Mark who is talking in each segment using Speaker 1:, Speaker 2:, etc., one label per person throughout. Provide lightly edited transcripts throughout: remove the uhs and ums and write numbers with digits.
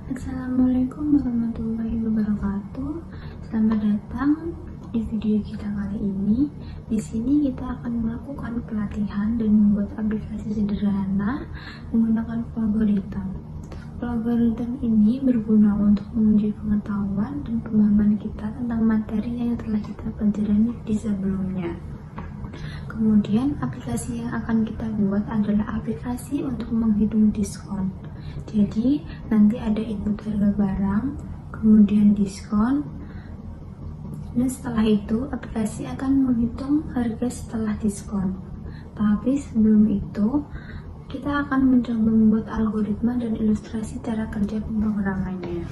Speaker 1: Assalamualaikum warahmatullahi wabarakatuh. Selamat datang di video kita kali ini. Di sini kita akan melakukan pelatihan dan membuat aplikasi sederhana menggunakan algoritma. Algoritma ini berguna untuk menguji pengetahuan dan pemahaman kita tentang materi yang telah kita pelajari di sebelumnya. Kemudian aplikasi yang akan kita buat adalah aplikasi untuk menghitung diskon. Jadi nanti ada input harga barang, kemudian diskon, dan setelah itu aplikasi akan menghitung harga setelah diskon. Tapi sebelum itu kita akan mencoba membuat algoritma dan ilustrasi cara kerja pemrogramannya.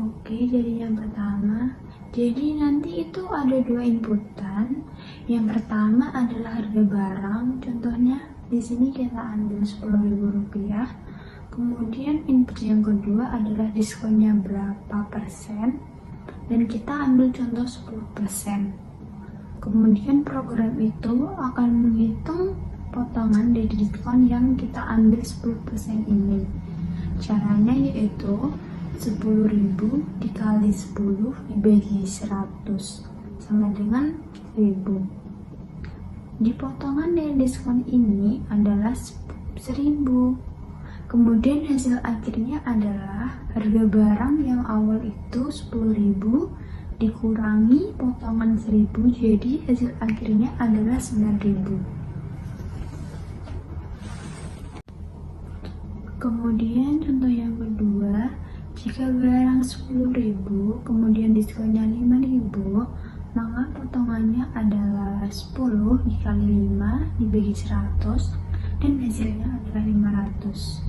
Speaker 1: Oke, jadi yang pertama, jadi nanti itu ada dua inputan. Yang pertama adalah harga barang, contohnya di sini kita ambil Rp10.000. Kemudian input yang kedua adalah diskonnya berapa persen, dan kita ambil contoh 10%. Kemudian program itu akan menghitung potongan dari diskon yang kita ambil 10% ini. Caranya yaitu 10.000 dikali 10 dibagi 100 sama dengan 1000. Di potongan dari diskon ini adalah 1000. Kemudian hasil akhirnya adalah harga barang yang awal itu 10.000 dikurangi potongan 1000, jadi hasil akhirnya adalah 9.000. Kemudian contoh yang kedua, jika barang 10.000 kemudian diskonnya 5.000, maka potongannya adalah 10 dikali 5 dibagi 100 dan hasilnya adalah 500.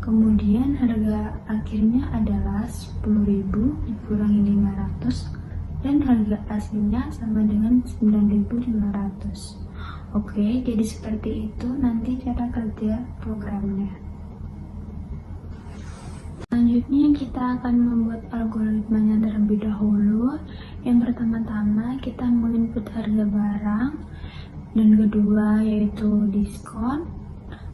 Speaker 1: Kemudian harga akhirnya adalah 10.000 dikurangi 500 dan harga aslinya sama dengan 9.500. Oke, jadi seperti itu nanti cara kerja programnya. Selanjutnya kita akan membuat algoritmanya terlebih dahulu. Yang pertama-tama kita menginput harga barang, dan kedua yaitu diskon.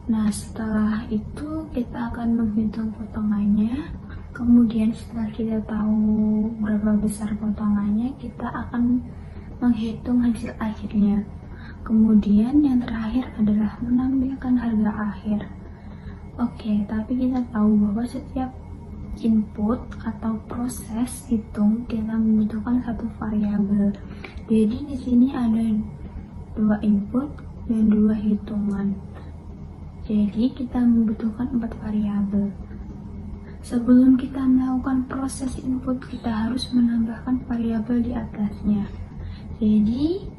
Speaker 1: Nah, setelah itu kita akan menghitung potongannya. Kemudian setelah kita tahu berapa besar potongannya, kita akan menghitung hasil akhirnya. Kemudian yang terakhir adalah menampilkan harga akhir. Oke, tapi kita tahu bahwa setiap input atau proses hitung kita membutuhkan satu variabel. Jadi di sini ada dua input dan dua hitungan. Jadi kita membutuhkan 4 variabel. Sebelum kita melakukan proses input, kita harus menambahkan variabel di atasnya. Jadi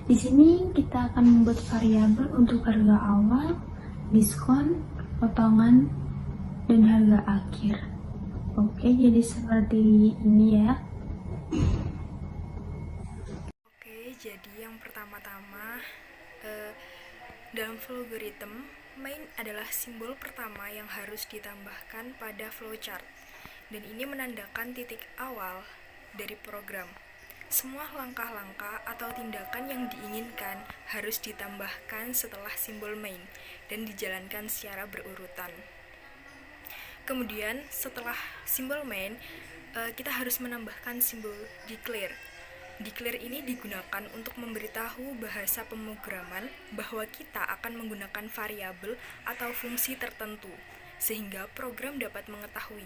Speaker 1: di sini kita akan membuat variabel untuk harga awal, diskon, potongan, dan harga akhir. Oke, jadi seperti ini ya.
Speaker 2: Oke, jadi yang pertama-tama dalam flowalgorithm, main adalah simbol pertama yang harus ditambahkan pada flowchart, dan ini menandakan titik awal dari program. Semua langkah-langkah atau tindakan yang diinginkan harus ditambahkan setelah simbol main dan dijalankan secara berurutan. Kemudian setelah simbol main, kita harus menambahkan simbol declare. Declare ini digunakan untuk memberitahu bahasa pemrograman bahwa kita akan menggunakan variabel atau fungsi tertentu, sehingga program dapat mengetahui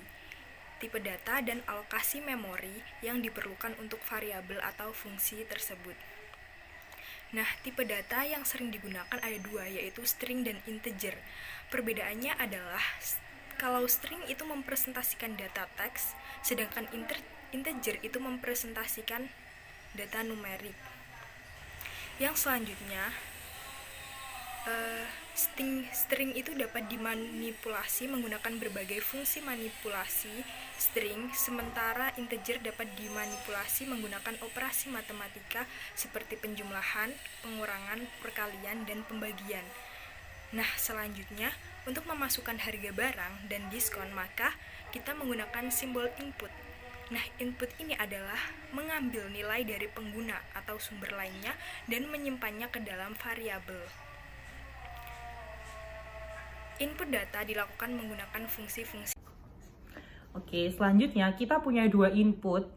Speaker 2: tipe data dan alokasi memori yang diperlukan untuk variabel atau fungsi tersebut. Nah, tipe data yang sering digunakan ada dua, yaitu string dan integer. Perbedaannya adalah kalau string itu mempresentasikan data teks, sedangkan integer itu mempresentasikan data numerik. Yang selanjutnya, string itu dapat dimanipulasi menggunakan berbagai fungsi manipulasi string, sementara integer dapat dimanipulasi menggunakan operasi matematika seperti penjumlahan, pengurangan, perkalian, dan pembagian. Nah, selanjutnya, untuk memasukkan harga barang dan diskon, maka kita menggunakan simbol input. Nah, input ini adalah mengambil nilai dari pengguna atau sumber lainnya dan menyimpannya ke dalam variabel. Input data dilakukan menggunakan fungsi-fungsi.
Speaker 3: Oke, selanjutnya kita punya dua input.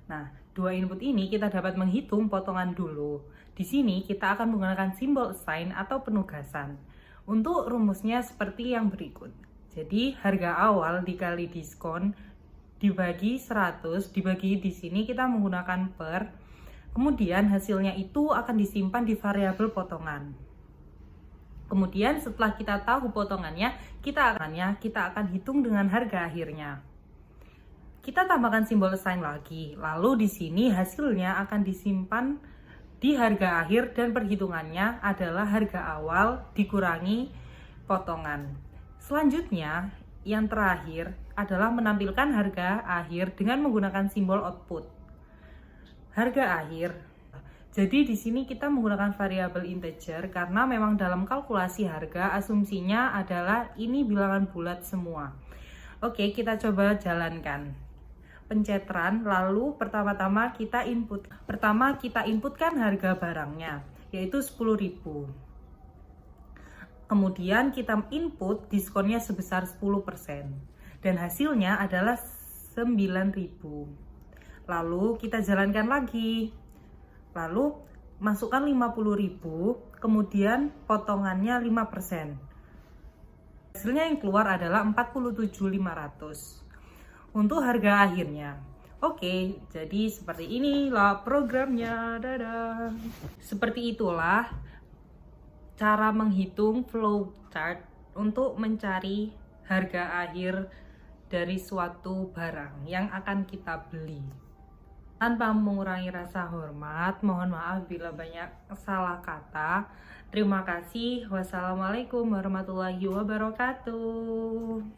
Speaker 3: Nah, dua input ini kita dapat menghitung potongan dulu. Di sini kita akan menggunakan simbol assign atau penugasan. Untuk rumusnya seperti yang berikut. Jadi, harga awal dikali diskon dibagi 100, dibagi di sini kita menggunakan per. Kemudian hasilnya itu akan disimpan di variabel potongan. Kemudian setelah kita tahu potongannya, kita akan hitung dengan harga akhirnya. Kita tambahkan simbol assign lagi, lalu di sini hasilnya akan disimpan di harga akhir dan perhitungannya adalah harga awal dikurangi potongan. Selanjutnya, yang terakhir adalah menampilkan harga akhir dengan menggunakan simbol output. Harga akhir. Jadi di sini kita menggunakan variabel integer karena memang dalam kalkulasi harga asumsinya adalah ini bilangan bulat semua. Oke, kita coba jalankan. Pencetran, lalu pertama-tama kita input. Pertama kita inputkan harga barangnya, yaitu 10.000. Kemudian kita input diskonnya sebesar 10% dan hasilnya adalah 9.000. Lalu kita jalankan lagi. Lalu masukkan 50.000, kemudian potongannya 5%. Hasilnya yang keluar adalah 47.500. Untuk harga akhirnya. Oke, jadi seperti inilah programnya. Dadah. Seperti itulah cara menghitung flowchart untuk mencari harga akhir dari suatu barang yang akan kita beli. Tanpa mengurangi rasa hormat, mohon maaf bila banyak salah kata. Terima kasih. Wassalamualaikum warahmatullahi wabarakatuh.